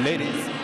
Ladies.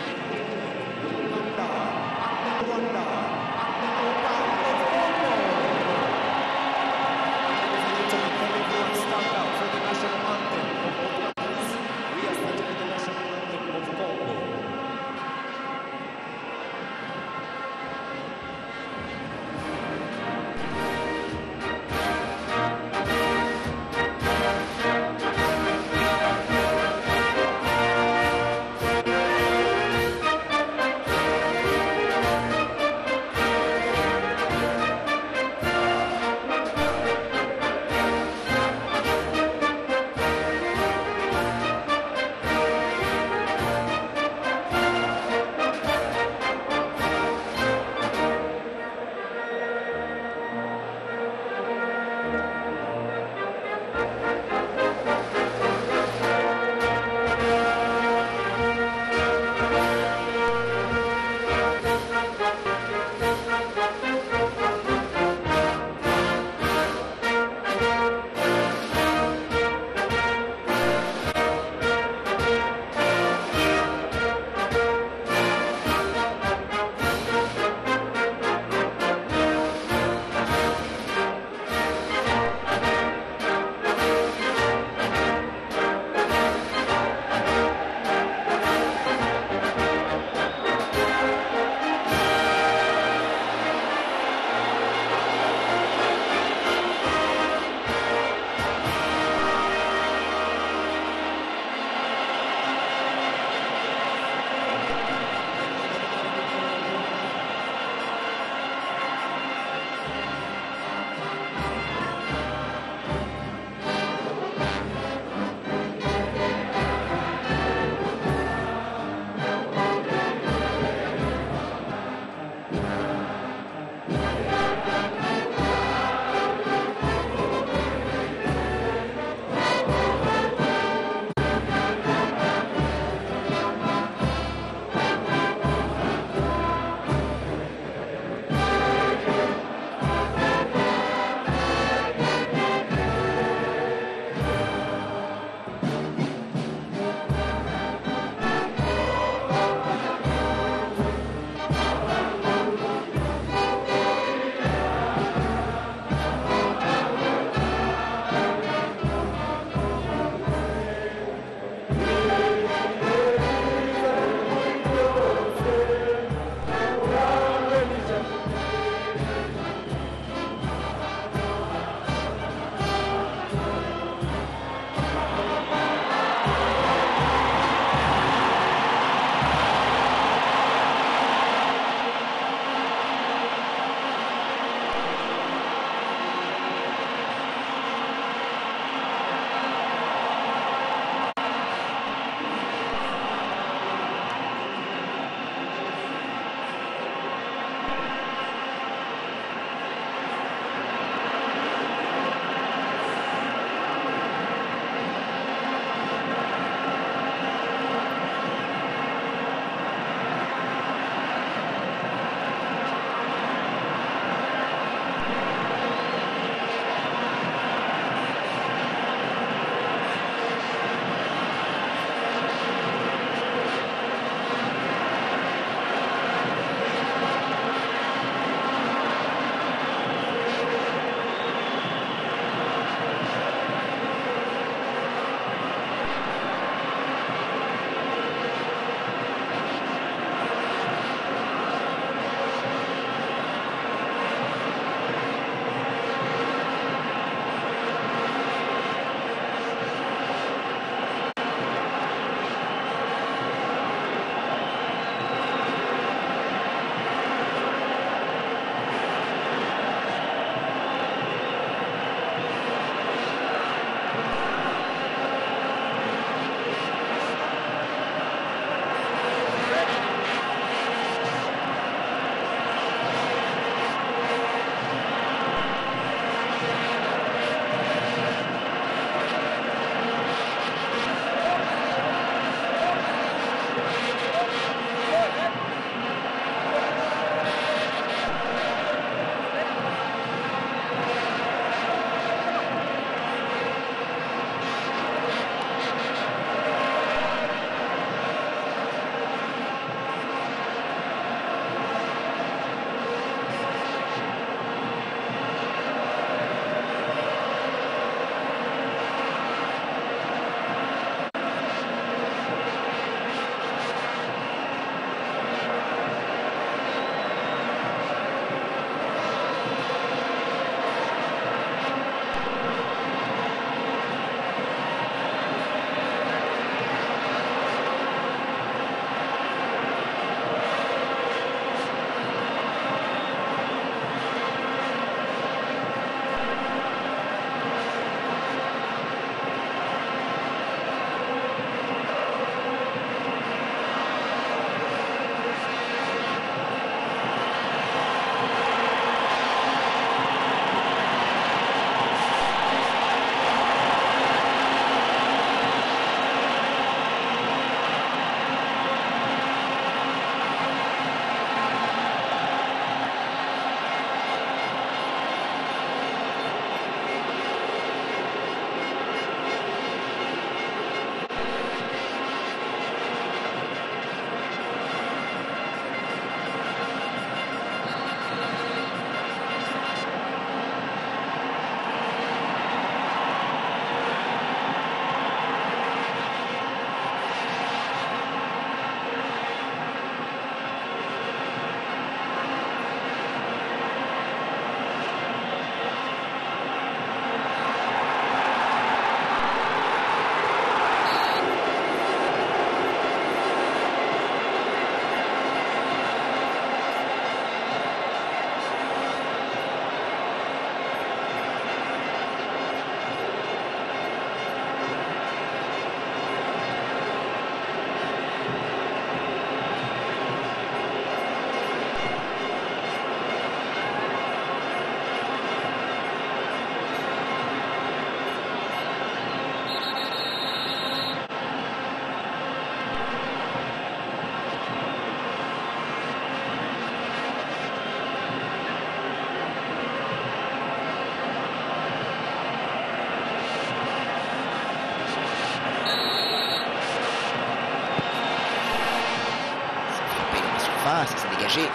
surface, c'est dégagé,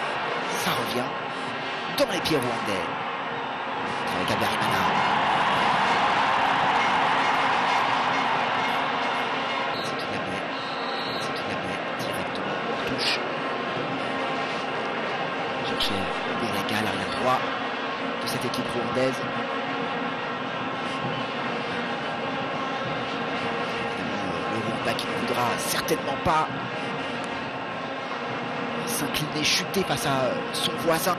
ça revient dans les pieds rwandais. Avec Habyarimana. C'est qui la met directement en touche. Chercher Bourlega, l'arrière droit de cette équipe rwandaise. Le Rwanda qui ne voudra certainement pas s'incliner, chuter face à son voisin.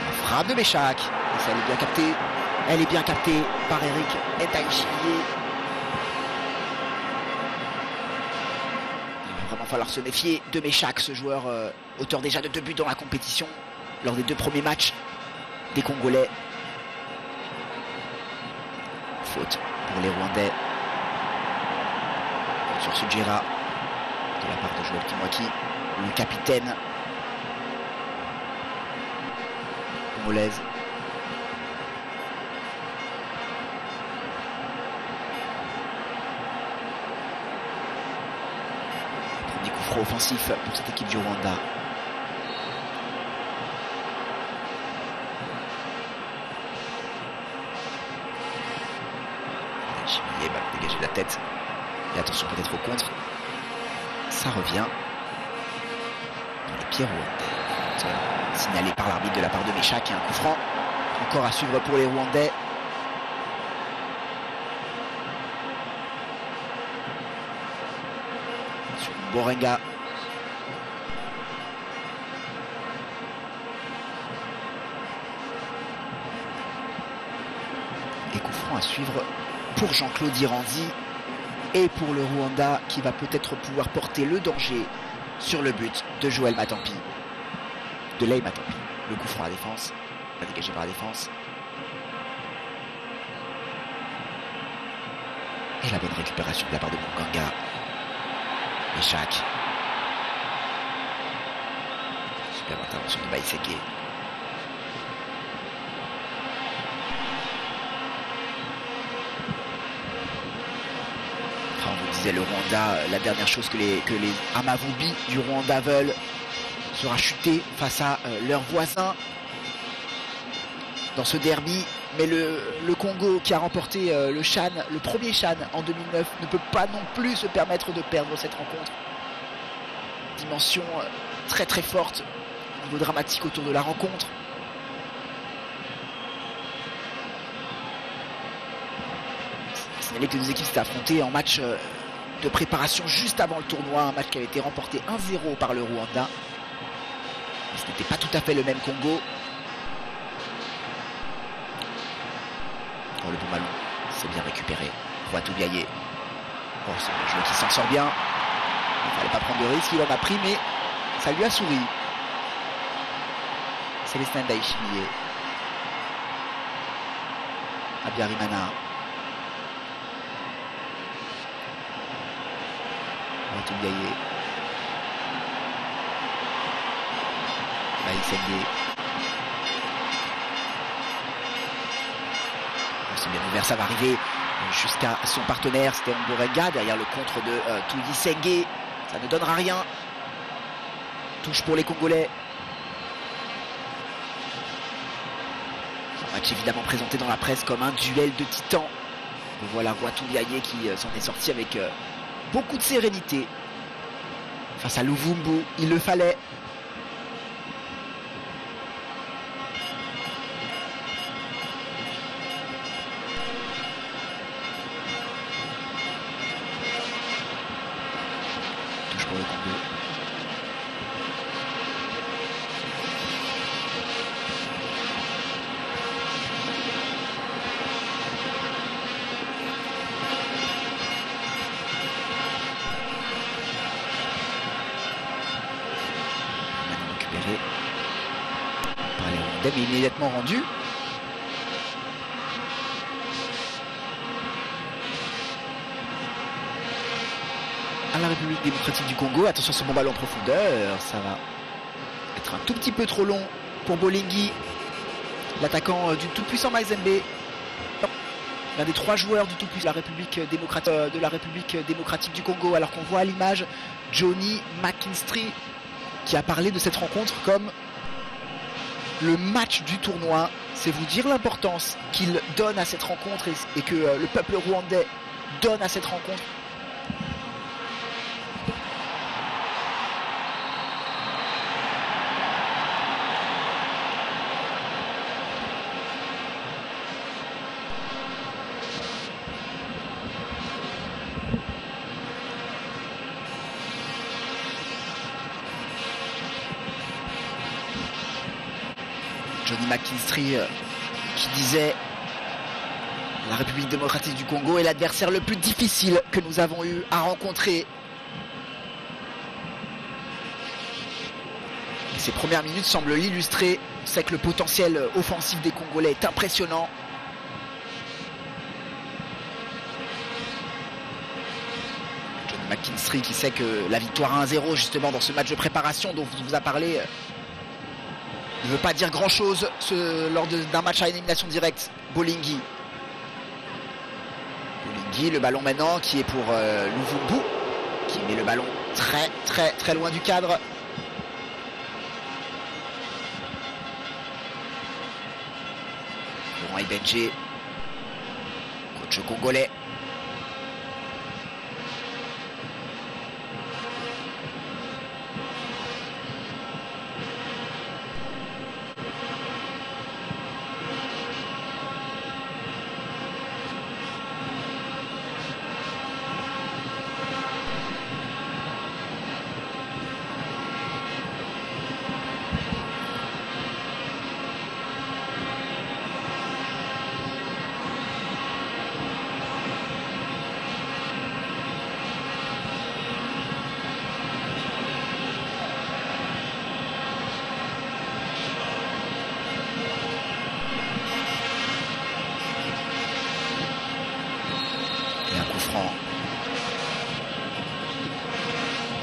La frappe de Meshak. Et ça, elle est bien captée. Elle est bien captée par Eric Ndaïchimier. Il va vraiment falloir se méfier de Meshak, ce joueur auteur déjà de 2 buts dans la compétition lors des 2 premiers matchs des Congolais. Faute pour les Rwandais sur Sudjera de la part de Joël Kimwaki, le capitaine congolaise. Premier coup franc offensif pour cette équipe du Rwanda. Chimier va dégager la tête. Et attention peut-être au contre. Ça revient dans les pieds rwandais. Signalé par l'arbitre de la part de Meshak et un coup franc. Encore à suivre pour les Rwandais. Sur Borenga. Et coup franc à suivre pour Jean-Claude Iranzi et pour le Rwanda qui va peut-être pouvoir porter le danger sur le but de Joël Matampi. De Lei Matampi. Le coup franc à la défense, pas dégagé par la défense. Et la bonne récupération de la part de Munganga. Meshak. Superbe intervention de Baïseke. On vous disait le Rwanda, la dernière chose que les Amavubi du Rwanda veulent sera chuter face à leurs voisins dans ce derby. Mais le Congo qui a remporté le Chan, le premier Chan en 2009, ne peut pas non plus se permettre de perdre cette rencontre. Dimension très très forte, niveau dramatique autour de la rencontre. Signaler que les deux équipes s'étaient affrontées en match de préparation juste avant le tournoi, un match qui avait été remporté 1-0 par le Rwanda. Mais ce n'était pas tout à fait le même Congo. Oh, le bon ballon, c'est bien récupéré. Rouatou-Biaye. Oh, c'est un joueur qui s'en sort bien. Il ne fallait pas prendre de risque, il en a pris, mais ça lui a souri. Célestin Ndaïchimier. Habyarimana. Rouatou-Biaye. Baïseke. C'est bien ouvert, ça va arriver jusqu'à son partenaire, c'était Mborenga, derrière le contre de Tuyi Senge. Ça ne donnera rien. Touche pour les Congolais. Un match évidemment présenté dans la presse comme un duel de titans. Voilà Rouatou-Biaye qui s'en est sorti avec beaucoup de sérénité face à Luvumbu. Il le fallait. Touche pour le Congo. Mais immédiatement rendu. À la République démocratique du Congo, attention ce bon ballon en profondeur, ça va être un tout petit peu trop long pour Bolingi, l'attaquant du tout puissant Mazembe. l'un des 3 joueurs du tout-puissant de la République démocratique du Congo. Alors qu'on voit à l'image Johnny McKinstry qui a parlé de cette rencontre comme le match du tournoi. C'est vous dire l'importance qu'il donne à cette rencontre et que le peuple rwandais donne à cette rencontre. Johnny McKinstry qui disait la République démocratique du Congo est l'adversaire le plus difficile que nous avons eu à rencontrer. Et ces premières minutes semblent l'illustrer. On sait que le potentiel offensif des Congolais est impressionnant. Johnny McKinstry qui sait que la victoire à 1-0 justement dans ce match de préparation dont vous a parlé ne veut pas dire grand chose lors d'un match à élimination directe. Bolingui, le ballon maintenant qui est pour Luvumbu, qui met le ballon très loin du cadre. Laurent Ibenje, coach congolais.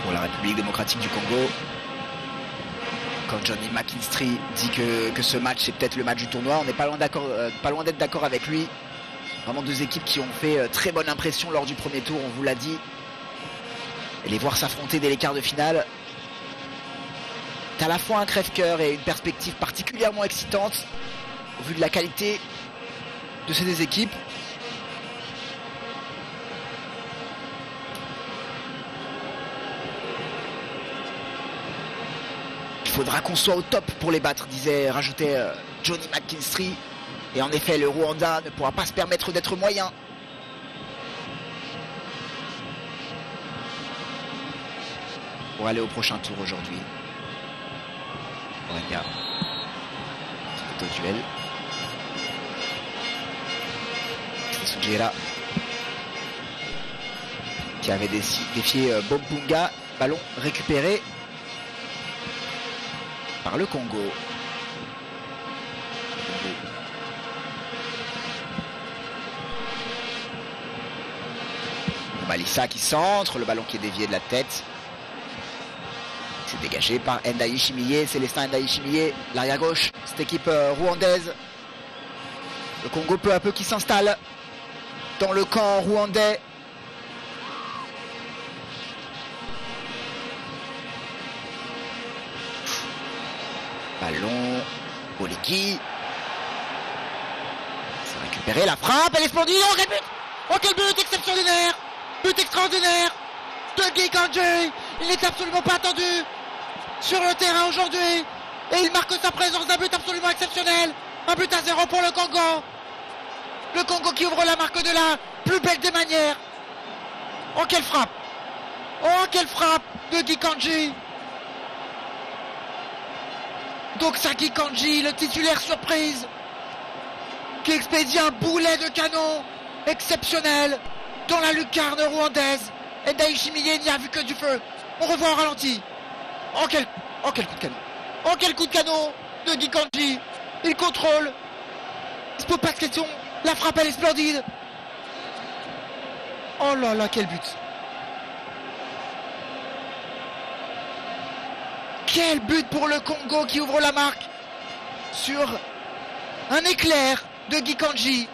Pour la République démocratique du Congo. Quand Johnny McKinstry dit que ce match c'est peut-être le match du tournoi, on n'est pas loin d'être d'accord avec lui. Vraiment 2 équipes qui ont fait très bonne impression lors du premier tour, on vous l'a dit. Et les voir s'affronter dès les quarts de finale, c'est à la fois un crève-cœur et une perspective particulièrement excitante au vu de la qualité de ces 2 équipes. Il faudra qu'on soit au top pour les battre, rajoutait Johnny McKinstry. Et en effet, le Rwanda ne pourra pas se permettre d'être moyen. Pour aller au prochain tour aujourd'hui. Regarde. Petit duel. Sujera qui avait défié Bob Bunga. Ballon récupéré par le Congo. Malissa qui centre, le ballon qui est dévié de la tête. C'est dégagé par Ndayi Chimiye, Célestin Ndayi Chimiye, l'arrière gauche, cette équipe rwandaise. Le Congo peu à peu qui s'installe dans le camp rwandais. Ballon, Boliki. C'est récupéré, la frappe, elle est splendide. Oh quel but! Oh quel but exceptionnel! But extraordinaire de Guy Kandji. Il n'est absolument pas attendu sur le terrain aujourd'hui. Et il marque sa présence d'un but absolument exceptionnel. Un but à 0 pour le Congo. Le Congo qui ouvre la marque de la plus belle des manières. Oh quelle frappe! Oh quelle frappe de Guy Kandji. Donc c'est Guy Kandji, le titulaire surprise, qui expédie un boulet de canon exceptionnel dans la lucarne rwandaise. Et Ndayi Chimiye n'y a vu que du feu. On revoit au ralenti. Oh quel coup de canon. Oh quel coup de canon de Guy Kandji. Il contrôle. Il se pose pas de question. La frappe elle est splendide. Oh là là quel but. Quel but pour le Congo qui ouvre la marque sur un éclair de Guy Kandji.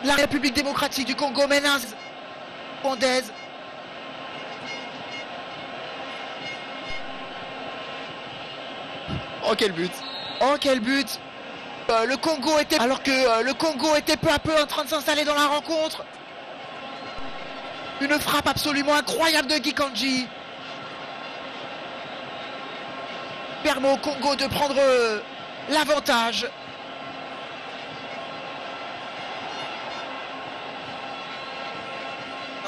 La République démocratique du Congo menace rwandaise. Oh quel but! Oh quel but! Le Congo était... Alors que le Congo était peu à peu en train de s'installer dans la rencontre. Une frappe absolument incroyable de Guy Kandji. Permet au Congo de prendre l'avantage.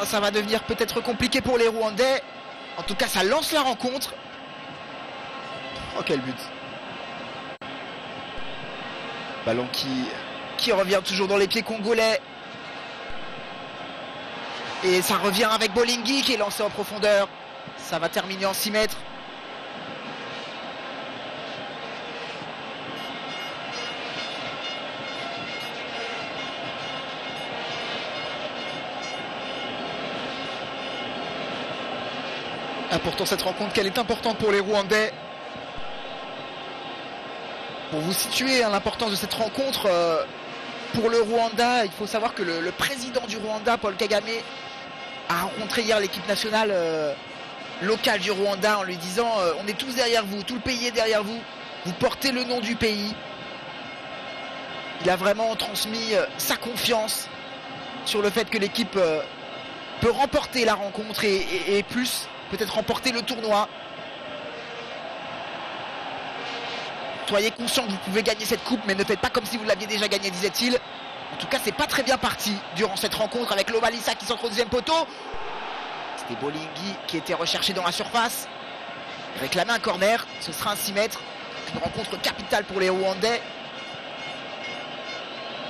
Ça va devenir peut-être compliqué pour les Rwandais. En tout cas, ça lance la rencontre. Oh, quel but! Ballon qui revient toujours dans les pieds congolais. Et ça revient avec Bolingui qui est lancé en profondeur. Ça va terminer en 6 mètres. Important cette rencontre, qu'elle est importante pour les Rwandais. Pour vous situer l'importance de cette rencontre pour le Rwanda, il faut savoir que le président du Rwanda, Paul Kagame, a rencontré hier l'équipe nationale locale du Rwanda en lui disant on est tous derrière vous, tout le pays est derrière vous, vous portez le nom du pays. Il a vraiment transmis sa confiance sur le fait que l'équipe peut remporter la rencontre et plus, peut-être remporter le tournoi. Soyez conscient que vous pouvez gagner cette coupe, mais ne faites pas comme si vous l'aviez déjà gagnée, disait-il. En tout cas, c'est pas très bien parti durant cette rencontre avec Lomalisa qui s'entre au deuxième poteau. C'était Bolingui qui était recherché dans la surface. Il réclamait un corner, ce sera un 6 mètres. Une rencontre capitale pour les Rwandais.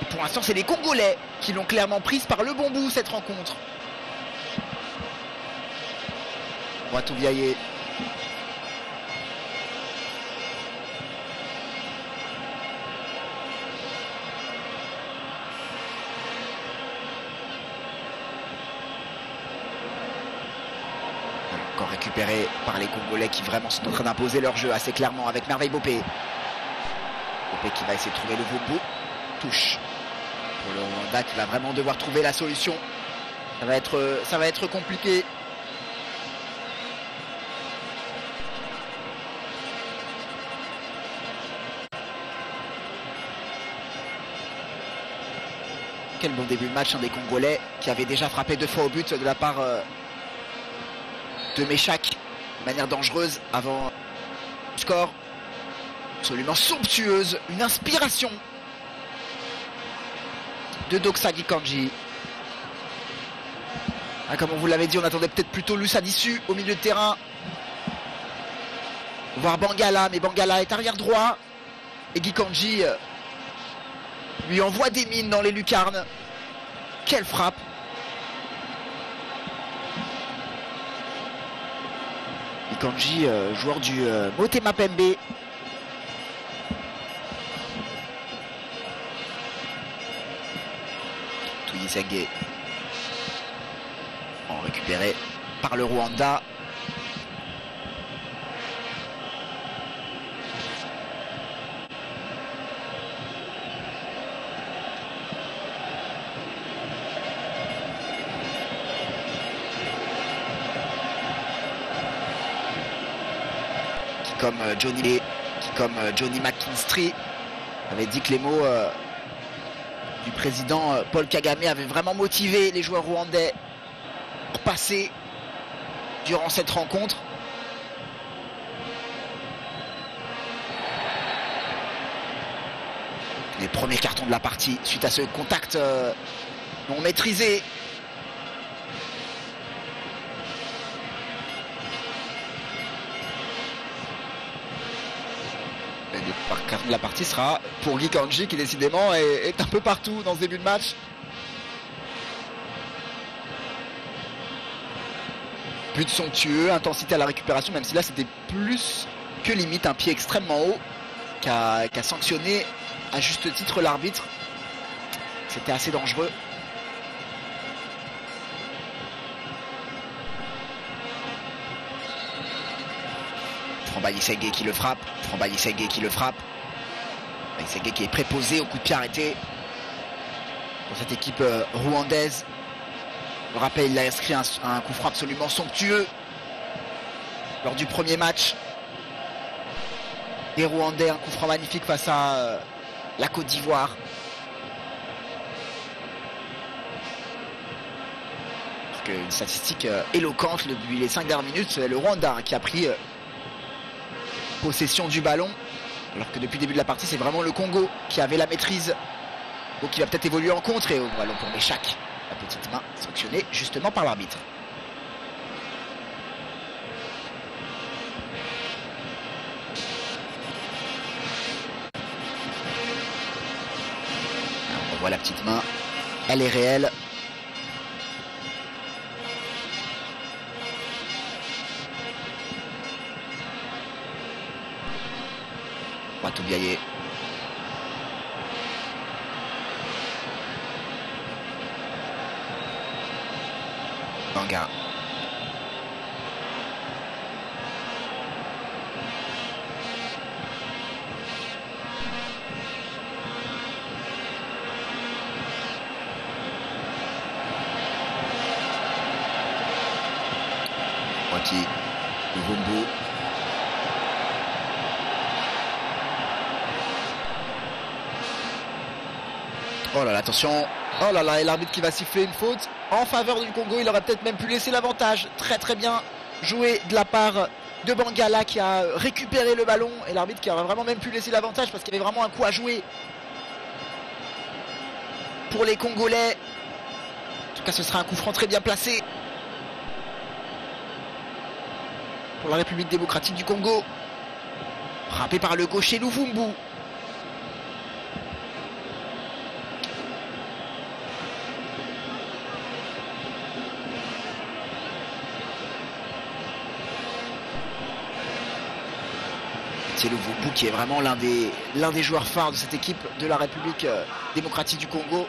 Et pour l'instant, c'est les Congolais qui l'ont clairement prise par le bon bout, cette rencontre. Ouattouviaye. Encore récupéré par les Congolais qui vraiment sont en train d'imposer leur jeu assez clairement avec Merveille Bopé. Bopé qui va essayer de trouver le bout. Touche pour le Rwanda qui va vraiment devoir trouver la solution. Ça va être compliqué. Quel bon début de match des Congolais qui avait déjà frappé 2 fois au but de la part de Méchac de manière dangereuse avant le score. Absolument somptueuse, une inspiration de Doksa Gikanji. Comme on vous l'avait dit, on attendait peut-être plutôt Lusa Dissu au milieu de terrain, voire Bangala, mais Bangala est arrière droit et Gikanji lui envoie des mines dans les lucarnes. Quelle frappe! Gikanji, joueur du Motema Pembe. Tuyisenge récupéré par le Rwanda. Comme Johnny McKinstry avait dit que les mots du président Paul Kagame avaient vraiment motivé les joueurs rwandais pour passer durant cette rencontre. Les premiers cartons de la partie suite à ce contact non maîtrisé. Le carton de la partie sera pour Gikanji qui décidément est un peu partout dans ce début de match. But somptueux, intensité à la récupération, même si là c'était plus que limite un pied extrêmement haut qu'a sanctionné à juste titre l'arbitre. C'était assez dangereux. Frambaïsenge qui le frappe. Frambaïsenge qui le frappe. Frambaïsenge qui est préposé au coup de pied arrêté. pour cette équipe rwandaise. Je me rappelle, il a inscrit un coup franc absolument somptueux lors du premier match des Rwandais, un coup franc magnifique face à la Côte d'Ivoire. Une statistique éloquente depuis les 5 dernières minutes, c'est le Rwanda qui a pris possession du ballon, alors que depuis le début de la partie c'est vraiment le Congo qui avait la maîtrise, donc il va peut-être évoluer en contre. Et au ballon pour Méchac, la petite main sanctionnée justement par l'arbitre. On voit la petite main, elle est réelle. Toubiaillé. Banga. Waki. Vumbu. Oh là là, attention. Oh là là, et l'arbitre qui va siffler une faute en faveur du Congo. Il aurait peut-être même pu laisser l'avantage. Très très bien joué de la part de Bangala qui a récupéré le ballon. Et l'arbitre qui aurait vraiment même pu laisser l'avantage parce qu'il y avait vraiment un coup à jouer pour les Congolais. En tout cas, ce sera un coup franc très bien placé pour la République démocratique du Congo. Frappé par le gaucher Luvumbu. C'est Luvumbu qui est vraiment l'un des joueurs phares de cette équipe de la République démocratique du Congo.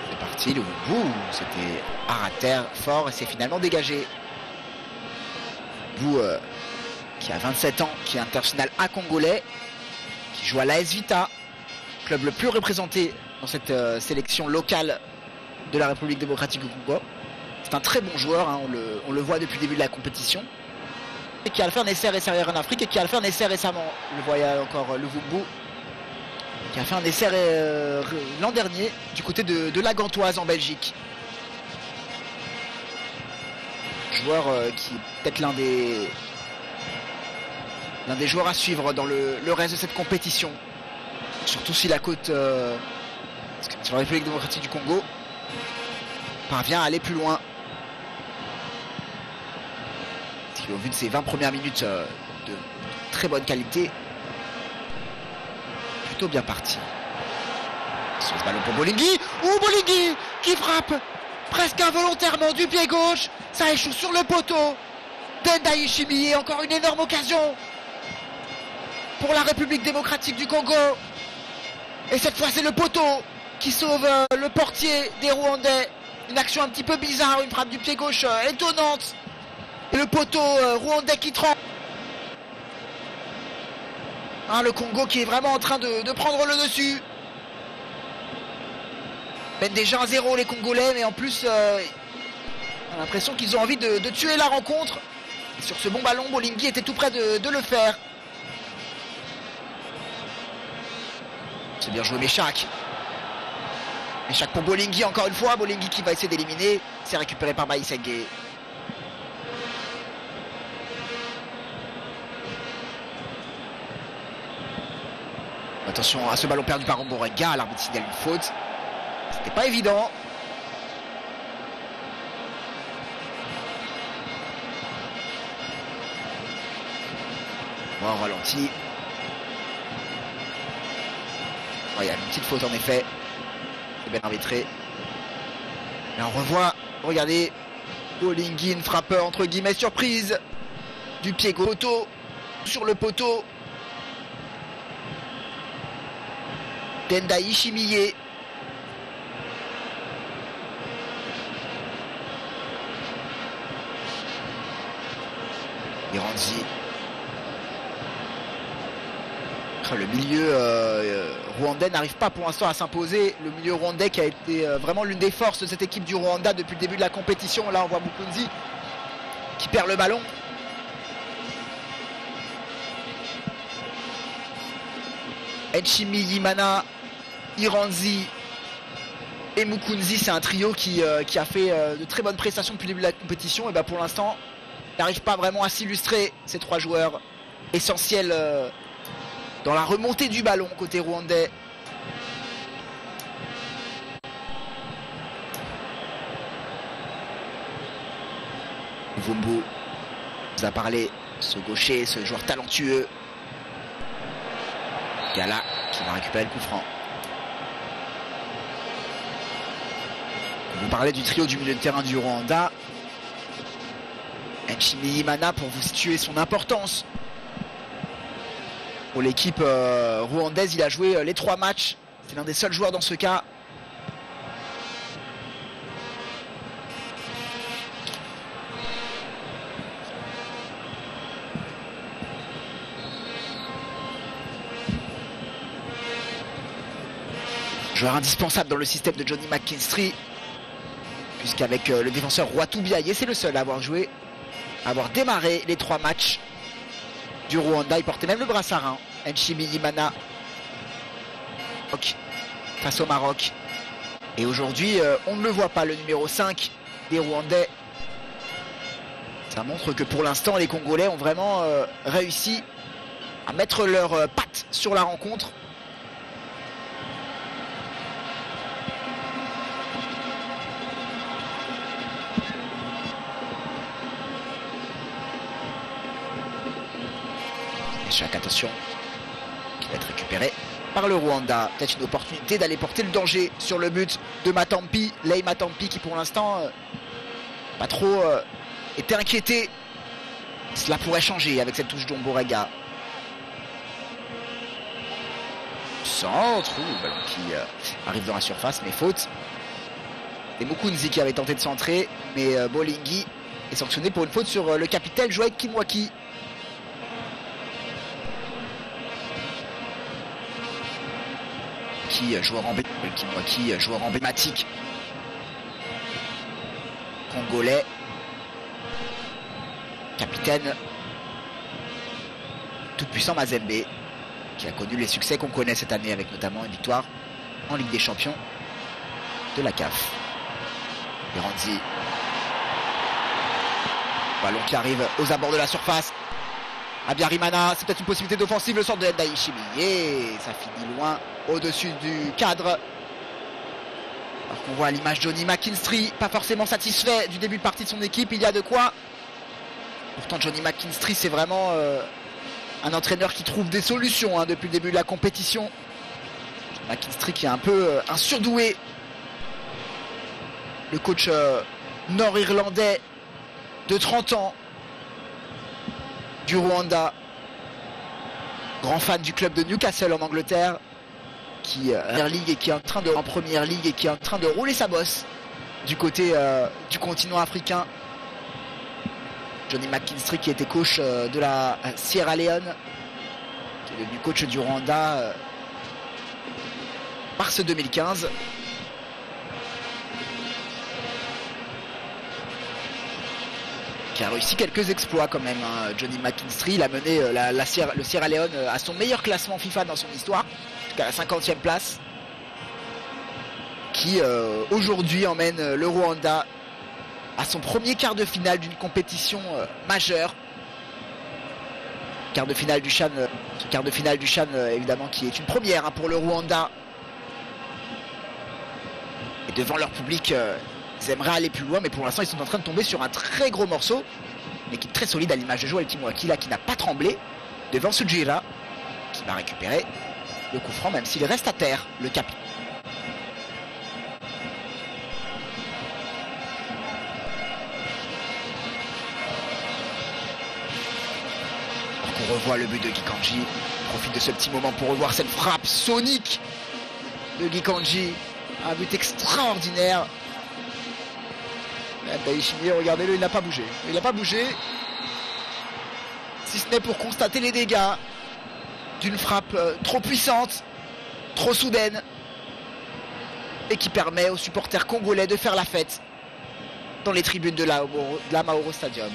C'est parti, Luvumbu, c'était à terre fort et c'est finalement dégagé. Luvumbu qui a 27 ans, qui est international à congolais, qui joue à l'AS Vita, club le plus représenté dans cette sélection locale de la République démocratique du Congo. C'est un très bon joueur, hein, on le voit depuis le début de la compétition. Et qui a le fait un essai récemment en Afrique et qui a le fait un essai récemment. On le voyait encore Luvumbu, qui a fait un essai l'an dernier du côté de la Gantoise en Belgique. Joueur qui est peut-être l'un des joueurs à suivre dans le reste de cette compétition. Surtout si la côte sur la République démocratique du Congo parvient à aller plus loin. Parce qu'au vu de ses 20 premières minutes de très bonne qualité, plutôt bien parti. Sur ce ballon pour Bolingui. Bolingui qui frappe presque involontairement du pied gauche. Ça échoue sur le poteau. Tendai Ishimiye, encore une énorme occasion pour la République démocratique du Congo. Et cette fois c'est le poteau qui sauve le portier des Rwandais. Une action un petit peu bizarre, une frappe du pied gauche étonnante. Et le poteau rwandais qui tremble. Hein, le Congo qui est vraiment en train de prendre le dessus. Mène déjà 1-0 les Congolais, mais en plus on a l'impression qu'ils ont envie de tuer la rencontre. Et sur ce bon ballon, Bolingui était tout près de le faire. C'est bien joué Méchac. Méchac pour Bolingui encore une fois. Bolingui qui va essayer d'éliminer. C'est récupéré par Baïsengue. Attention à ce ballon perdu par Omborenga. L'arbitre signale une faute. C'était pas évident. Bon, ralenti. Il y a une petite faute en effet. C'est bien arbitré. Et on revoit, regardez, Bolingui, une frappe entre guillemets surprise du pied poteau sur le poteau. Tendai Ishimiye. Iranzi. Le milieu rwandais n'arrive pas pour l'instant à s'imposer. Le milieu rwandais qui a été vraiment l'une des forces de cette équipe du Rwanda depuis le début de la compétition. Là on voit Mukunzi qui perd le ballon. Enchimi, Yimana, Iranzi et Mukunzi, c'est un trio qui a fait de très bonnes prestations depuis le début de la compétition. Et ben pour l'instant, il n'arrive pas vraiment à s'illustrer, ces trois joueurs essentiels dans la remontée du ballon côté rwandais. Vumbu nous a parlé, ce gaucher, ce joueur talentueux. Gala qui va récupérer le coup franc. Vous parlez du trio du milieu de terrain du Rwanda. Enchimi Yimana, pour vous situer son importance. Pour l'équipe rwandaise, il a joué les 3 matchs. C'est l'un des seuls joueurs dans ce cas. Joueur indispensable dans le système de Johnny McKinstry. Puisqu'avec le défenseur Rwatu Biaye, c'est le seul à avoir joué, à avoir démarré les 3 matchs du Rwanda. Il portait même le brassard, hein. Enchimi Yimana face au Maroc. Et aujourd'hui, on ne le voit pas, le numéro 5 des Rwandais. Ça montre que pour l'instant, les Congolais ont vraiment réussi à mettre leurs pattes sur la rencontre. Chaque attention qui va être récupéré par le Rwanda. Peut-être une opportunité d'aller porter le danger sur le but de Matampi. Lei Matampi qui pour l'instant pas trop était inquiété. Cela pourrait changer avec cette touche d'Omborega. Centre, le ballon qui arrive dans la surface, mais faute. Et Mukunzi qui avait tenté de centrer, mais Bolingi est sanctionné pour une faute sur le capitaine Joël Kimwaki. Joueur emblématique congolais, capitaine tout puissant Mazembe, qui a connu les succès qu'on connaît cette année avec notamment une victoire en Ligue des Champions de la CAF. Iranzi, ballon qui arrive aux abords de la surface. Abiyarimana, c'est peut-être une possibilité d'offensive, le sort de Ndaishimi, et ça finit loin au-dessus du cadre. Alors qu'on voit à l'image Johnny McKinstry, pas forcément satisfait du début de partie de son équipe, il y a de quoi. Pourtant Johnny McKinstry, c'est vraiment un entraîneur qui trouve des solutions depuis le début de la compétition. McKinstry qui est un peu un surdoué. Le coach nord-irlandais de 30 ans du Rwanda, grand fan du club de Newcastle en Angleterre, qui Ligue et qui est en train de en première ligue et qui est en train de rouler sa bosse du côté du continent africain. Johnny McKinstry qui était coach de la Sierra Leone, qui est devenu coach du Rwanda mars 2015. Qui a réussi quelques exploits quand même, hein. Johnny McKinstry, il a mené le Sierra Leone à son meilleur classement FIFA dans son histoire, jusqu'à la 50e place, qui aujourd'hui emmène le Rwanda à son premier quart de finale d'une compétition majeure. Quart de finale du CHAN, évidemment qui est une première pour le Rwanda. Et devant leur public, ils aimeraient aller plus loin, mais pour l'instant ils sont en train de tomber sur un très gros morceau. Une équipe très solide à l'image de Joël Kimwaki qui n'a pas tremblé devant Sujira, qui va récupérer le coup franc même s'il reste à terre, le capitaine. On revoit le but de Gikanji, profite de ce petit moment pour revoir cette frappe sonique de Gikanji, un but extraordinaire. Ndaishimie, regardez-le, il n'a pas bougé. Il n'a pas bougé. si ce n'est pour constater les dégâts d'une frappe trop puissante, trop soudaine, et qui permet aux supporters congolais de faire la fête dans les tribunes de la Mauro Stadium.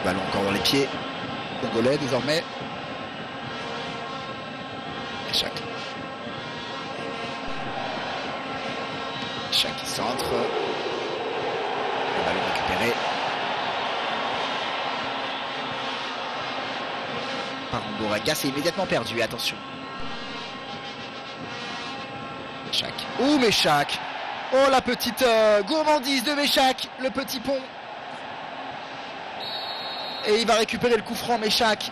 Ballon encore dans les pieds congolais désormais. Échec qui centre. Le ballon récupéré par Mbouraga, c'est immédiatement perdu, attention. Méchac. Ouh, Méchac. Oh, la petite gourmandise de Méchac, le petit pont. Et il va récupérer le coup franc, Méchac.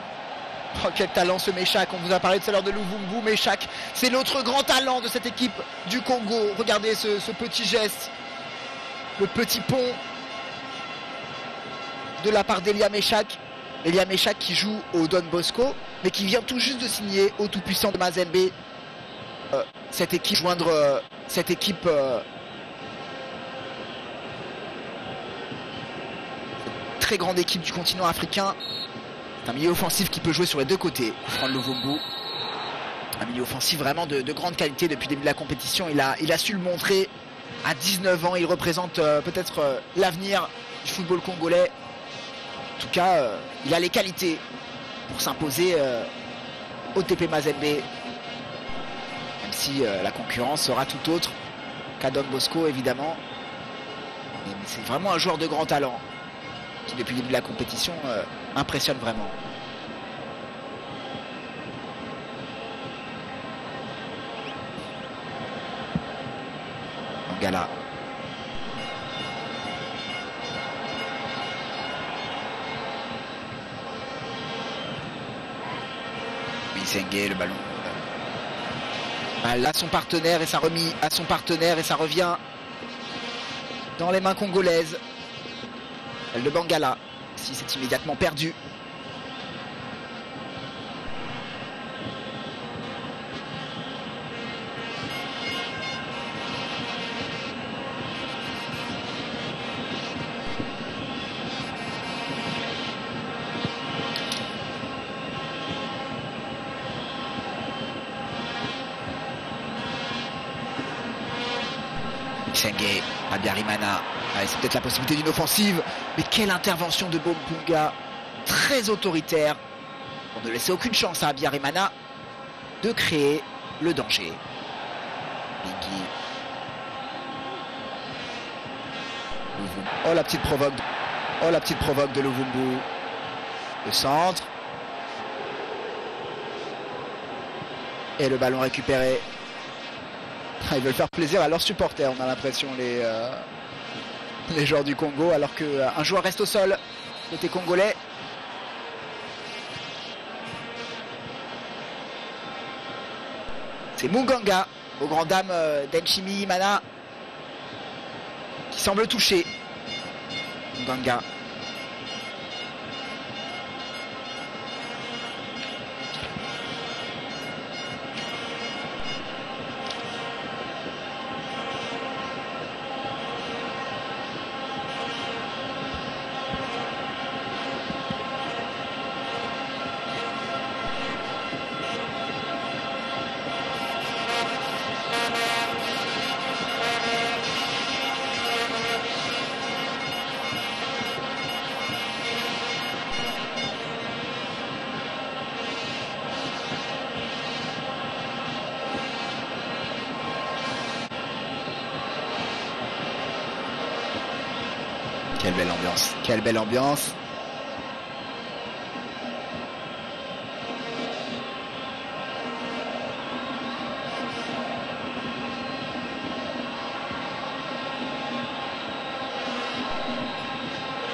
Oh, quel talent ce Méchac. On vous a parlé tout à l'heure de Luvumbu. Méchac, c'est l'autre grand talent de cette équipe du Congo. Regardez ce petit geste. Le petit pont de la part d'Elia Méchac. Elia Méchac qui joue au Don Bosco, mais qui vient tout juste de signer au tout-puissant de Mazembe. Cette équipe joindre cette équipe très grande équipe du continent africain. C'est un milieu offensif qui peut jouer sur les deux côtés. Franck Luvumbu, un milieu offensif vraiment de grande qualité depuis le début de la compétition. Il a su le montrer à 19 ans. Il représente peut-être l'avenir du football congolais. En tout cas, il a les qualités pour s'imposer au TP Mazembe, même si la concurrence sera tout autre qu'à Don Bosco évidemment. Mais c'est vraiment un joueur de grand talent qui depuis le début de la compétition impressionne vraiment. Mangala. Bisengue, le ballon. Là son partenaire et ça remis à son partenaire et ça revient dans les mains congolaises. Le Bangala, si c'est immédiatement perdu. Sengue, Abiyarimana. C'est peut-être la possibilité d'une offensive, mais quelle intervention de Bompunga, très autoritaire, pour ne laisser aucune chance à Abiyarimana de créer le danger. Bingui. Oh la petite provoque de Luvumbu. Le centre. Et le ballon récupéré. Ils veulent faire plaisir à leurs supporters, on a l'impression, les joueurs du Congo, alors qu'un joueur reste au sol côté congolais. C'est Munganga, aux grandes dames d'Enchimi Mana, qui semble toucher. Munganga. Quelle belle ambiance, quelle belle ambiance.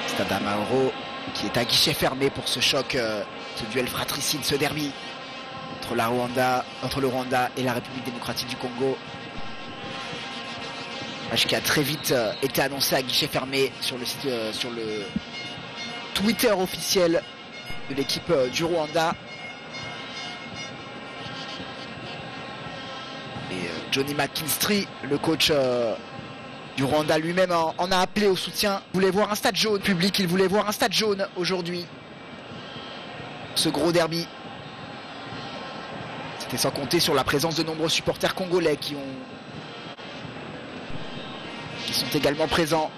Stade Mauro qui est à guichet fermé pour ce choc, ce duel fratricide, ce derby entre le Rwanda et la République démocratique du Congo. Match qui a très vite été annoncé à guichet fermé sur le site, sur le Twitter officiel de l'équipe du Rwanda. Et Johnny McKinstry, le coach du Rwanda lui-même, en a appelé au soutien. Il voulait voir un stade jaune public, il voulait voir un stade jaune aujourd'hui. Ce gros derby. C'était sans compter sur la présence de nombreux supporters congolais qui sont également présents.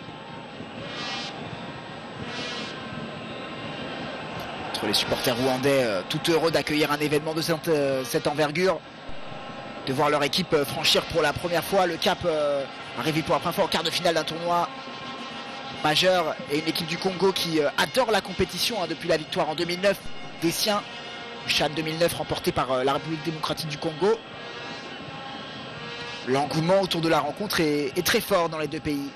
Entre les supporters rwandais, tout heureux d'accueillir un événement de cette envergure, de voir leur équipe franchir pour la première fois le cap, arriver pour la première fois en quart de finale d'un tournoi majeur, et une équipe du Congo qui adore la compétition depuis la victoire en 2009 des siens, le CHAN 2009 remporté par la République démocratique du Congo. L'engouement autour de la rencontre est très fort dans les deux pays.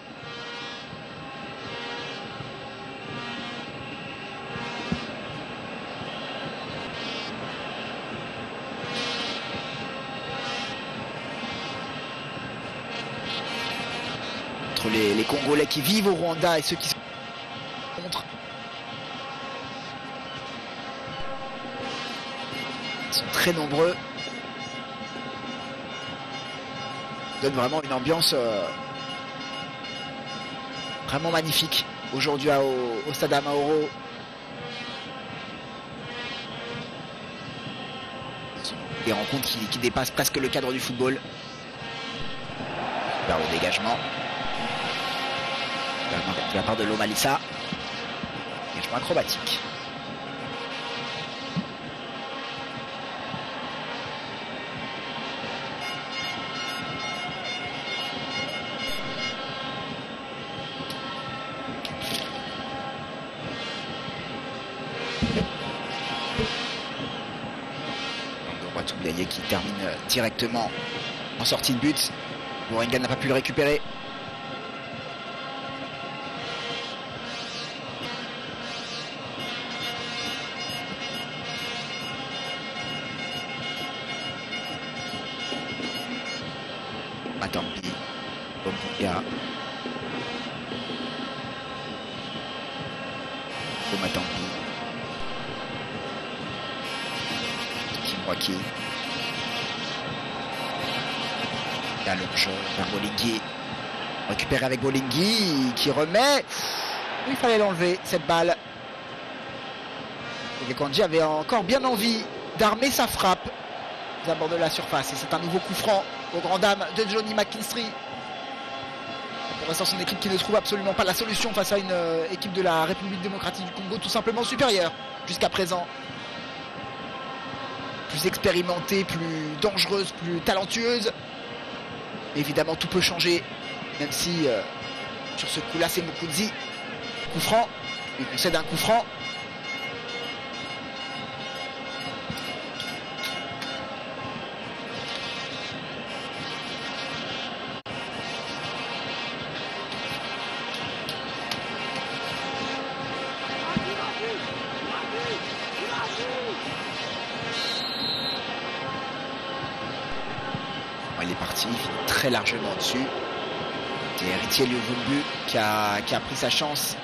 Entre les Congolais qui vivent au Rwanda et ceux qui se contre. Ils sont très nombreux. Donne vraiment une ambiance vraiment magnifique aujourd'hui au stade Amahoro. Des rencontres qui dépassent presque le cadre du football. Vers le dégagement de la part de Lomalissa. Dégagement acrobatique. Qui termine directement en sortie de but. Moringa n'a pas pu le récupérer. Matampi, Bombouya. Matampi. Kimwaki. Là, le jeu vers Bolingui. Récupéré avec Bolingui qui remet. Il fallait l'enlever, cette balle. Et Kandji avait encore bien envie d'armer sa frappe aux abords de la surface. Et c'est un nouveau coup franc aux grandes dames de Johnny McKinstry. Pour l'instant, son équipe qui ne trouve absolument pas la solution face à une équipe de la République démocratique du Congo tout simplement supérieure jusqu'à présent. Plus expérimentée, plus dangereuse, plus talentueuse. Évidemment, tout peut changer, même si sur ce coup-là, c'est Mukunzi. Coup franc, il concède un coup franc. Il est parti, il finit très largement dessus. C'est Héritier Luvumbu qui a pris sa chance.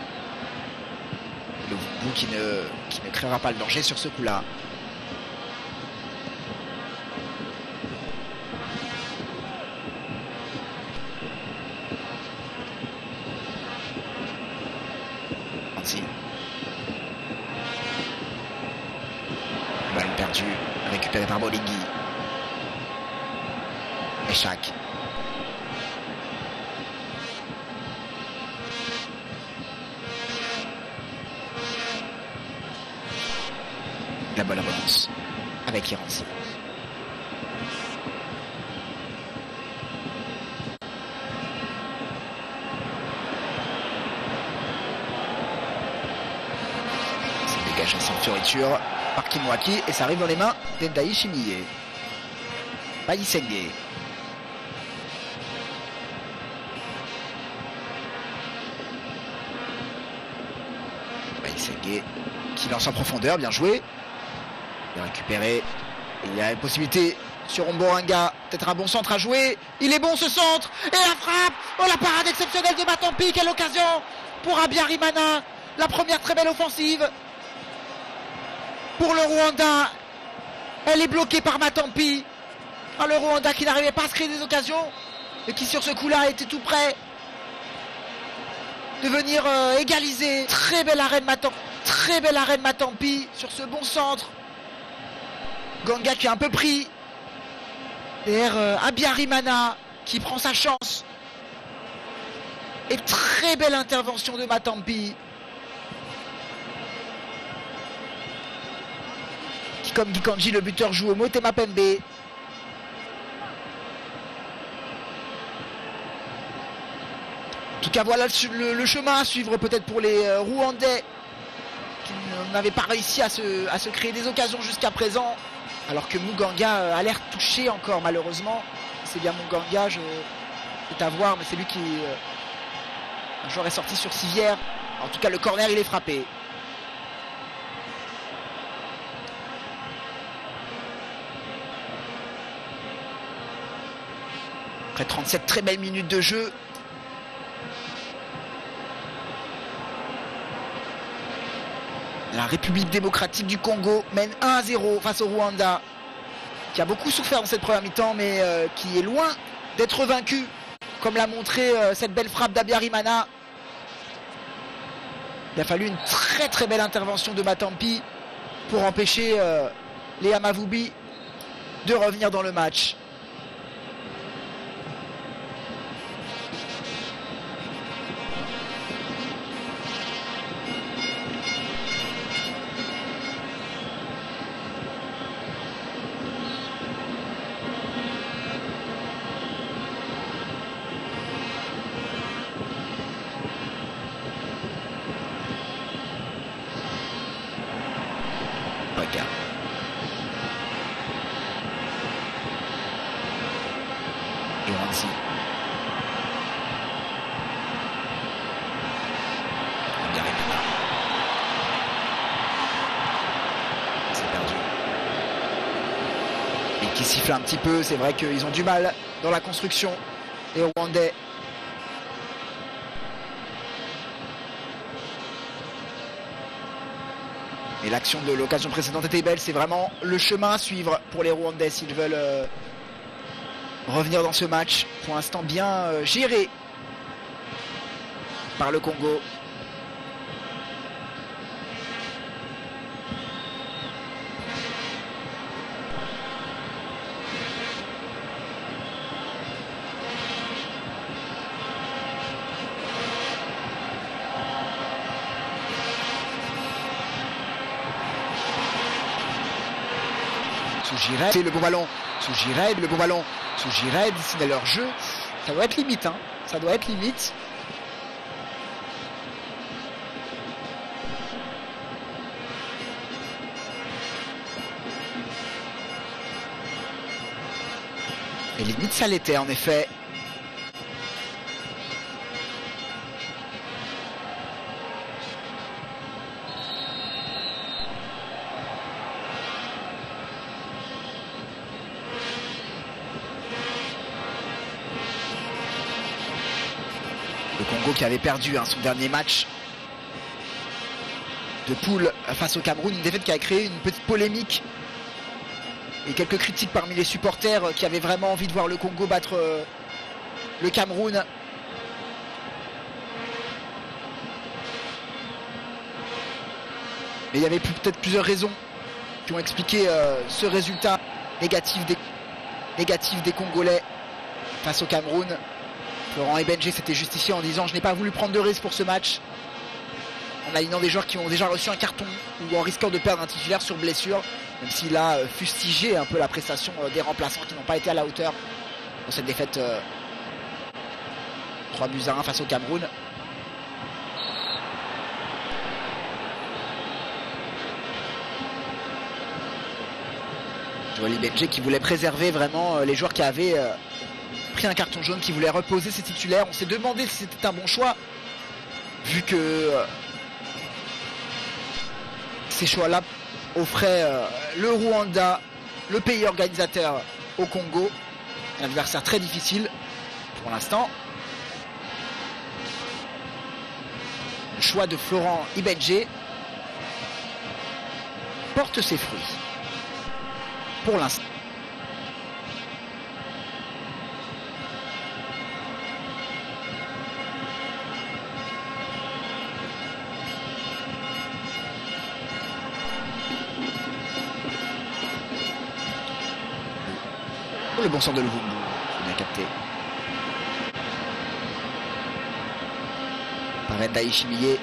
Luvumbu qui ne créera pas le danger sur ce coup-là. Balle perdue, récupérée par Bolingui. Échec. La bonne avance avec Iranzi. C'est dégagé sans fioriture par Kimwaki et ça arrive dans les mains d'Endai Shimiye. Bayisenge. Kisenge qui lance en profondeur, bien joué. Bien récupéré. Il y a une possibilité sur Omborenga, peut-être un bon centre à jouer. Il est bon ce centre. Et la frappe. Oh, la parade exceptionnelle de Matampi. Quelle occasion pour Habyarimana. La première très belle offensive pour le Rwanda. Elle est bloquée par Matampi. Ah, le Rwanda qui n'arrivait pas à se créer des occasions et qui sur ce coup-là était tout près de venir égaliser. Très belle arrêt de Matampi sur ce bon centre. Ganga qui est un peu pris. Derrière Habyarimana qui prend sa chance. Et très belle intervention de Matampi. Qui, comme dit Kanji, le buteur joue au Motema Pembe. En tout cas, voilà le chemin à suivre peut-être pour les Rwandais qui n'avaient pas réussi à se créer des occasions jusqu'à présent. Alors que Muganga a l'air touché encore, malheureusement. C'est bien Muganga, c'est à voir, mais c'est lui qui... un joueur est sorti sur civière. En tout cas, le corner, il est frappé. Après 37 très belles minutes de jeu. La République démocratique du Congo mène 1-0 face au Rwanda, qui a beaucoup souffert dans cette première mi-temps, mais qui est loin d'être vaincu, comme l'a montré cette belle frappe d'Habyarimana. Il a fallu une très très belle intervention de Matampi pour empêcher les Amavubi de revenir dans le match. Et Ranzi. C'est perdu. Et qui siffle un petit peu, c'est vrai qu'ils ont du mal dans la construction, les Rwandais. Et l'action de l'occasion précédente était belle, c'est vraiment le chemin à suivre pour les Rwandais s'ils veulent revenir dans ce match. Pour l'instant bien géré par le Congo. Soujired, c'est le bon ballon. Soujired, le bon ballon. Soujired, c'est dans leur jeu. Ça doit être limite, hein. Ça doit être limite. Et limite, ça l'était, en effet. Le Congo qui avait perdu son dernier match de poule face au Cameroun, une défaite qui a créé une petite polémique et quelques critiques parmi les supporters qui avaient vraiment envie de voir le Congo battre le Cameroun. Mais il y avait peut-être plusieurs raisons qui ont expliqué ce résultat négatif des Congolais face au Cameroun. Florent Ebenje s'était justifié en disant « Je n'ai pas voulu prendre de risque pour ce match » en alignant des joueurs qui ont déjà reçu un carton ou en risquant de perdre un titulaire sur blessure, même s'il a fustigé un peu la prestation des remplaçants qui n'ont pas été à la hauteur dans cette défaite 3-1 face au Cameroun. Joël Ebenje qui voulait préserver vraiment les joueurs qui avaient pris un carton jaune, qui voulait reposer ses titulaires. On s'est demandé si c'était un bon choix vu que ces choix-là offraient le Rwanda, le pays organisateur au Congo. Un adversaire très difficile pour l'instant. Le choix de Florent Ibenge porte ses fruits pour l'instant. Le bon sens de Luvumbu, bien capté. Par Ndai Ishimiye.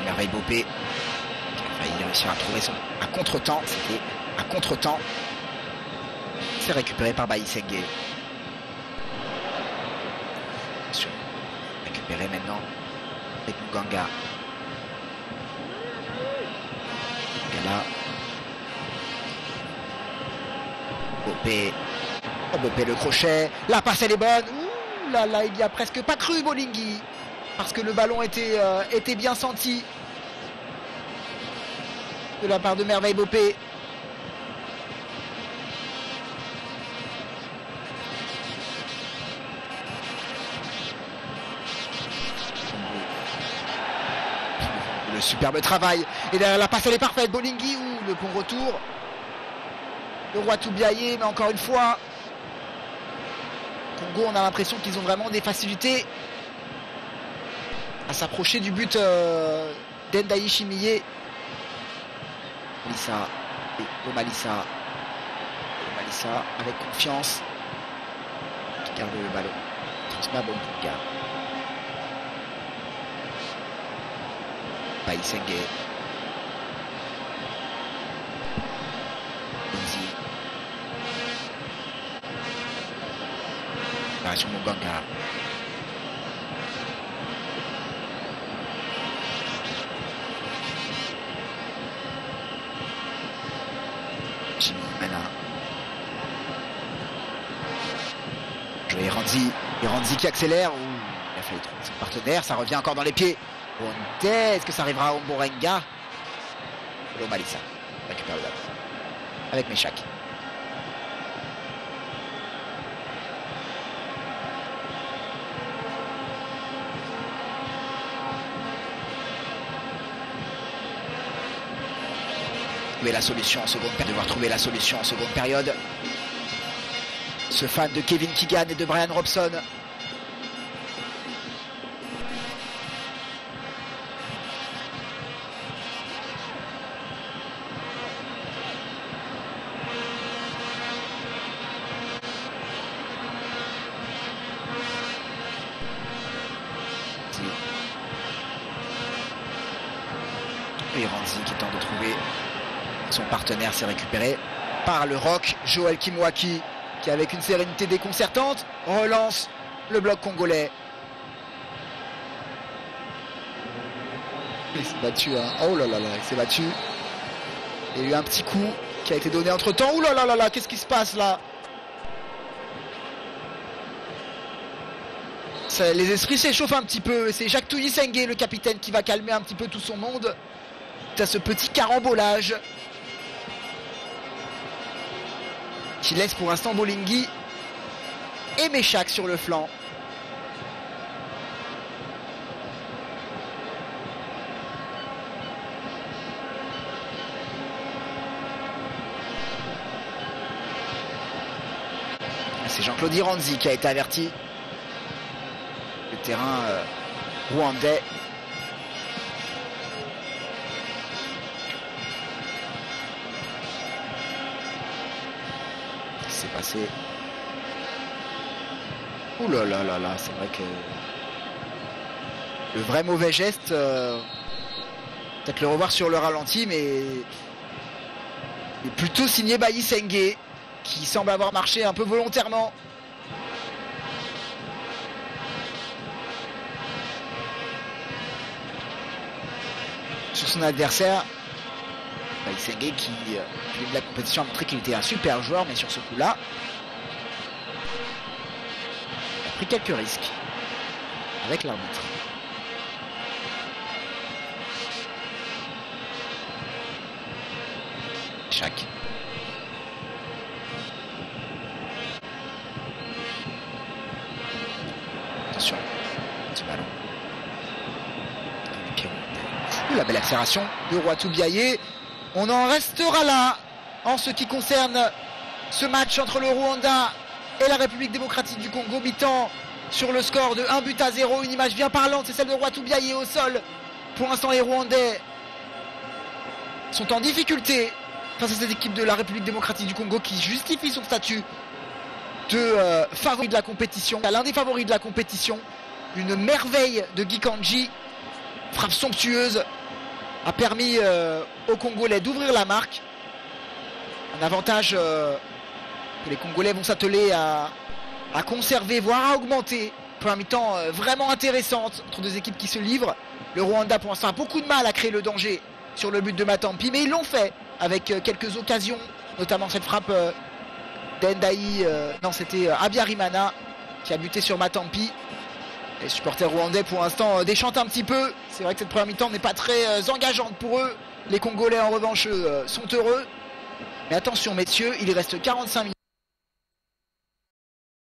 Merveille Bopé qui a failli réussir à trouver un contre-temps. C'était un contre-temps. C'est récupéré par Bayisenge. Récupéré maintenant avec Muganga. Là. Bopé. Oh, Bopé le crochet. La passe elle est bonne. Ouh là là, il y a presque pas cru Bolingui. Parce que le ballon était bien senti de la part de Merveille Bopé. Le superbe travail. Et derrière la passe elle est parfaite. Bolingui ou le bon retour. Le roi Toubiaye, mais encore une fois, Congo, on a l'impression qu'ils ont vraiment des facilités à s'approcher du but d'Ndai Ishimiye. Malissa et Omalissa. Omalissa avec confiance qui garde le ballon. Transmet à Bonpunga. Bayisenge. Easy. Opération Muganga. Et Ranzi qui accélère. Ouh, il a failli trouver son partenaire. Ça revient encore dans les pieds. Est-ce que ça arrivera à Omborenga? Omalissa récupère le ballon avec Meshak. Trouver la solution en seconde période. Devoir trouver la solution en seconde période. Ce fan de Kevin Keegan et de Brian Robson. Et Ranzi qui tente de trouver son partenaire, s'est récupéré par le Rock Joël Kimwaki, qui avec une sérénité déconcertante relance le bloc congolais. Il s'est battu, hein. Oh là là là, il s'est battu. Il y a eu un petit coup qui a été donné entre temps. Ouh là là là là, qu'est-ce qui se passe là? Les esprits s'échauffent un petit peu. C'est Jacques Tuyisenge, le capitaine, qui va calmer un petit peu tout son monde. À ce petit carambolage qui laisse pour l'instant Bolingui et Meshak sur le flanc. C'est Jean-Claude Iranzi qui a été averti. Le terrain rwandais. C'est passé. Ouh là là là là, c'est vrai que le vrai mauvais geste. Peut-être le revoir sur le ralenti, mais plutôt signé Bailly Sengue, qui semble avoir marché un peu volontairement. Sur son adversaire, Bailly Sengue qui, au début de la compétition, a montré qu'il était un super joueur, mais sur ce coup-là, il a pris quelques risques avec l'arbitre. Chaque. Attention, petit ballon. La belle accélération de Ruatu Biaye. On en restera là en ce qui concerne ce match entre le Rwanda et la République démocratique du Congo, mi-temps sur le score de 1-0. Une image bien parlante, c'est celle de Ruatu Biaye au sol. Pour l'instant, les Rwandais sont en difficulté face à cette équipe de la République démocratique du Congo qui justifie son statut de favori de la compétition, l'un des favoris de la compétition. Une merveille de Guy Kandji, frappe somptueuse, a permis aux Congolais d'ouvrir la marque. Un avantage que les Congolais vont s'atteler à conserver, voire à augmenter. Première mi-temps vraiment intéressante entre deux équipes qui se livrent. Le Rwanda pour l'instant a beaucoup de mal à créer le danger sur le but de Matampi, mais ils l'ont fait avec quelques occasions, notamment cette frappe d'Endai, non c'était Abiyarimana qui a buté sur Matampi. Les supporters rwandais pour l'instant déchantent un petit peu. C'est vrai que cette première mi-temps n'est pas très engageante pour eux. Les Congolais en revanche sont heureux. Mais attention messieurs, il reste 45 minutes.